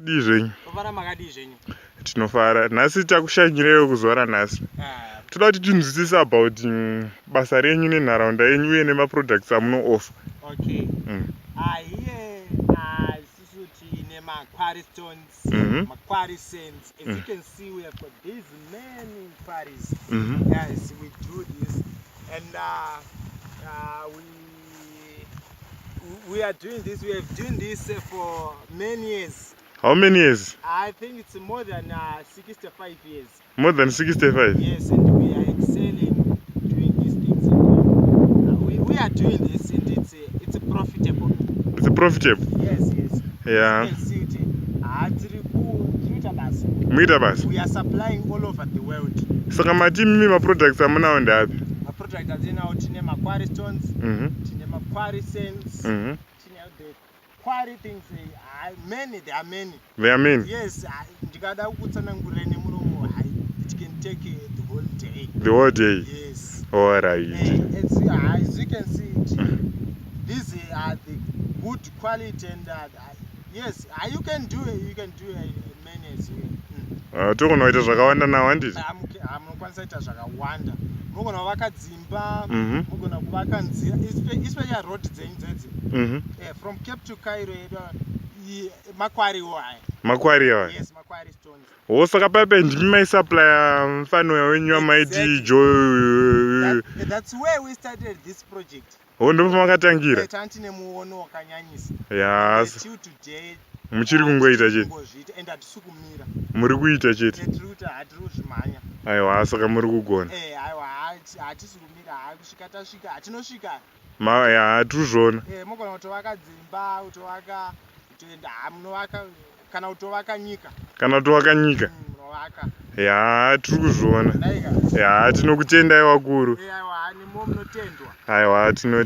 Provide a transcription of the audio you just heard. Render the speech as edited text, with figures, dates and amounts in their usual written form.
Dizvenyu. Tofara makadizvenyu. Tinofara. Nhasi takushanyireyo kuzora nhasi. Toda kuti tinzwisise about basa renyu nenharaunda yenyu uye nemaproducts amuno-offer. Okay. Here isusu tine quarry stones, quarry sands. As you can see, we have got these many quarries. Yes, we do this, and we are doing this. We have doing this for many years. How many years? I think it's more than 65 years. More than 65? Yes, and we are excelling doing these things. We are doing this, and it's profitable. It's profitable? Yes. Yeah. You can see it. We are supplying all over the world. Saka mati mimi maproducts amunawo ndapi? Maproducts atinawo tine quarry stones, tine quarry sands, tine the quarry things. There are many. There are many? Yes, ndikada kutsanangurira nemuromo, it can take the whole day. The whole day? Yes. All right. As you can see, these are the good quality, and yes, you can do many as well. Tokunoita zvakawanda nawo handiti? Munokwanisa kuita zvakawanda. Munogona kuvaka dzimba, munogona kuvaka nzira, especially road dzenyu dzedzi. From Cape to Cairo, makwari waya. Makwari waya? Yes, makwari stones. Saka paipe ndimi maisupplya mfano wenyu wamaiti Joe. That's where we started this project. Ndipo makatangira? Tantine muono wakanyanyisa. Yes. Till today. Muchiri kungoita chete? And hatisi kumira. Muri kuita chete? Hatiri kuzvimhanya. Aiwa, saka muri kugona? Aiwa, hatisi kumira, kusvika tasvika, hatinosvika. Hatiri kuzviona. Mugona kutovaka dzimba, kutovaka, munovaka, kana kutovaka nyika. Kana kutovaka nyika? Munovaka. Tiri kuzviona. Tinokutendai wakuru. Aiwa, nemo munotendwa. Aiwa, tinotenda.